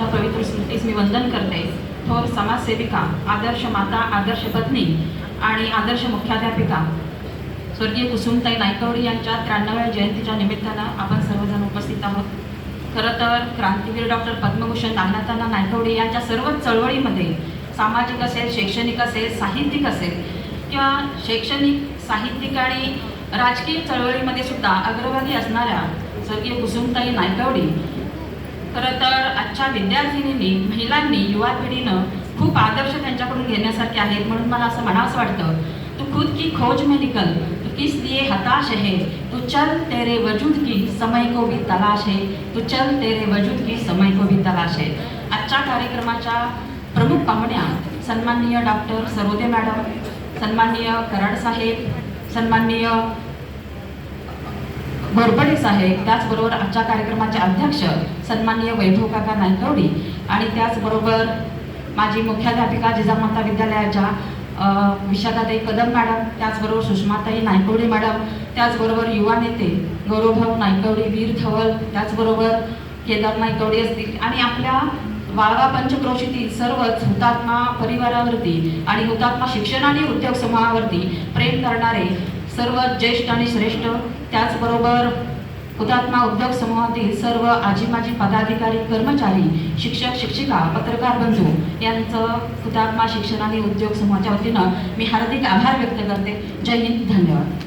पवित्र स्मृतीस मी वंदन करते। थोर समाजसेविका, आदर्श माता, आदर्श पत्नी आणि आदर्श मुख्याध्यापिका स्वर्गीय कुसुमताई नायकवडी यांच्या 93व्या जयंतीच्या निमित्तानं आपण सर्वजण उपस्थित आहोत। खरं तर क्रांतिवीर डॉक्टर पद्मभूषण नागनाथांना नायकवडी यांच्या सर्व चळवळीमध्ये सामाजिक असेल, शैक्षणिक असेल, साहित्यिक असेल किंवा शैक्षणिक, साहित्यिक आणि राजकीय चळवळीमध्ये सुद्धा अग्रभागी असणाऱ्या स्वर्गीय कुसुमताई नायकवडी खरं तर आजच्या विद्यार्थिनींनी, महिलांनी, युवा पिढीनं खूप आदर्श त्यांच्याकडून घेण्यासारखे आहेत। म्हणून मला असं म्हणावंसं वाटतं, तू खुद की खोज में निकल, तू किस लिए हताश है, तू चल तेरे वजूद की समय को भी तलाश है, तू चल तेरे वजूद की समय को भी तलाश है। आजच्या कार्यक्रमाच्या प्रमुख पाहुण्या सन्माननीय डॉक्टर सरोदे मॅडम, सन्माननीय कराड साहेब, सन्माननीय घोरपडे साहेब, त्याचबरोबर आजच्या कार्यक्रमाचे अध्यक्ष सन्माननीय वैभव काका नायकवडी आणि त्याचबरोबर माझी मुख्याध्यापिका जिजामाता विद्यालयाच्या विशाखाताई कदम मॅडम, त्याचबरोबर सुषमाताई नायकवडी मॅडम, त्याचबरोबर युवा नेते गौरवभाऊ नायकवडी, वीर थवल, त्याचबरोबर केदार नायकवडी असतील आणि आपल्या वाळवा पंचक्रोशीतील सर्वच हुतात्मा परिवारावरती आणि हुतात्मा शिक्षण आणि उद्योग समूहावरती प्रेम करणारे सर्व ज्येष्ठ आणि श्रेष्ठ, त्याचबरोबर हुतात्मा उद्योग समूहातील सर्व आजी माजी पदाधिकारी, कर्मचारी, शिक्षक, शिक्षिका, पत्रकार बंधू यांचं हुतात्मा शिक्षण आणि उद्योग समूहाच्या वतीनं मी हार्दिक आभार व्यक्त करते। जय हिंद, धन्यवाद।